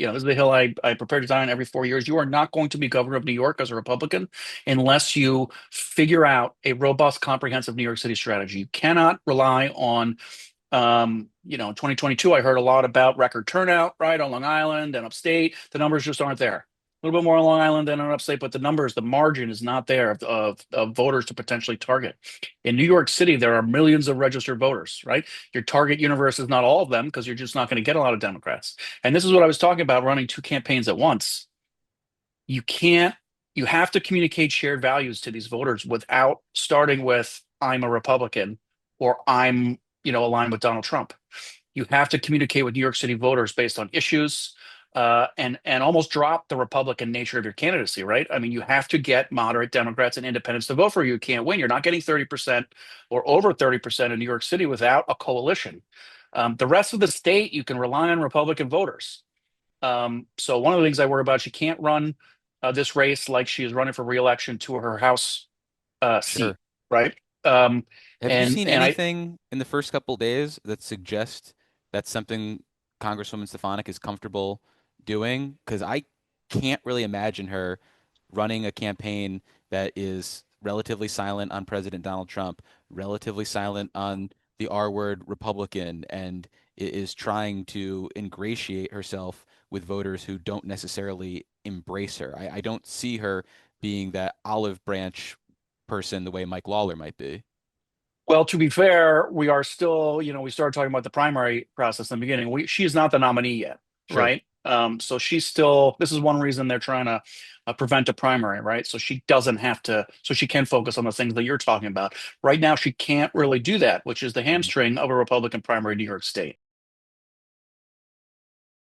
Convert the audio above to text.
this is the hill I prepare to die on every 4 years. You are not going to be governor of New York as a Republican unless you figure out a robust, comprehensive New York City strategy. You cannot rely on, in 2022, I heard a lot about record turnout, right, on Long Island and upstate. The numbers just aren't there. A little bit more on Long Island than on upstate, but the numbers, the margin is not there of voters to potentially target. In New York City, there are millions of registered voters, right? Your target universe is not all of them because you're just not going to get a lot of Democrats. And this is what I was talking about running two campaigns at once. You can't, you have to communicate shared values to these voters without starting with, I'm a Republican or I'm, aligned with Donald Trump. You have to communicate with New York City voters based on issues, and almost drop the Republican nature of your candidacy, right? I mean, you have to get moderate Democrats and independents to vote for you. You can't win. You're not getting 30% or over 30% in New York City without a coalition. The rest of the state, you can rely on Republican voters. So one of the things I worry about, she can't run this race like she is running for reelection to her House seat, Sure. right? Um, Have you and seen and I anything in the first couple days that suggests that's something Congresswoman Stefanik is comfortable doing? Because I can't really imagine her running a campaign that is relatively silent on President Donald Trump, relatively silent on the R word Republican, and is trying to ingratiate herself with voters who don't necessarily embrace her. I don't see her being that olive branch person the way Mike Lawler might be. Well, to be fair, we are still, we started talking about the primary process in the beginning. She is not the nominee yet, Sure. right? So she's still, this is one reason they're trying to prevent a primary, right? So she doesn't have to, so she can focus on the things that you're talking about. Right now, she can't really do that, which is the Mhm. hamstring of a Republican primary in New York State.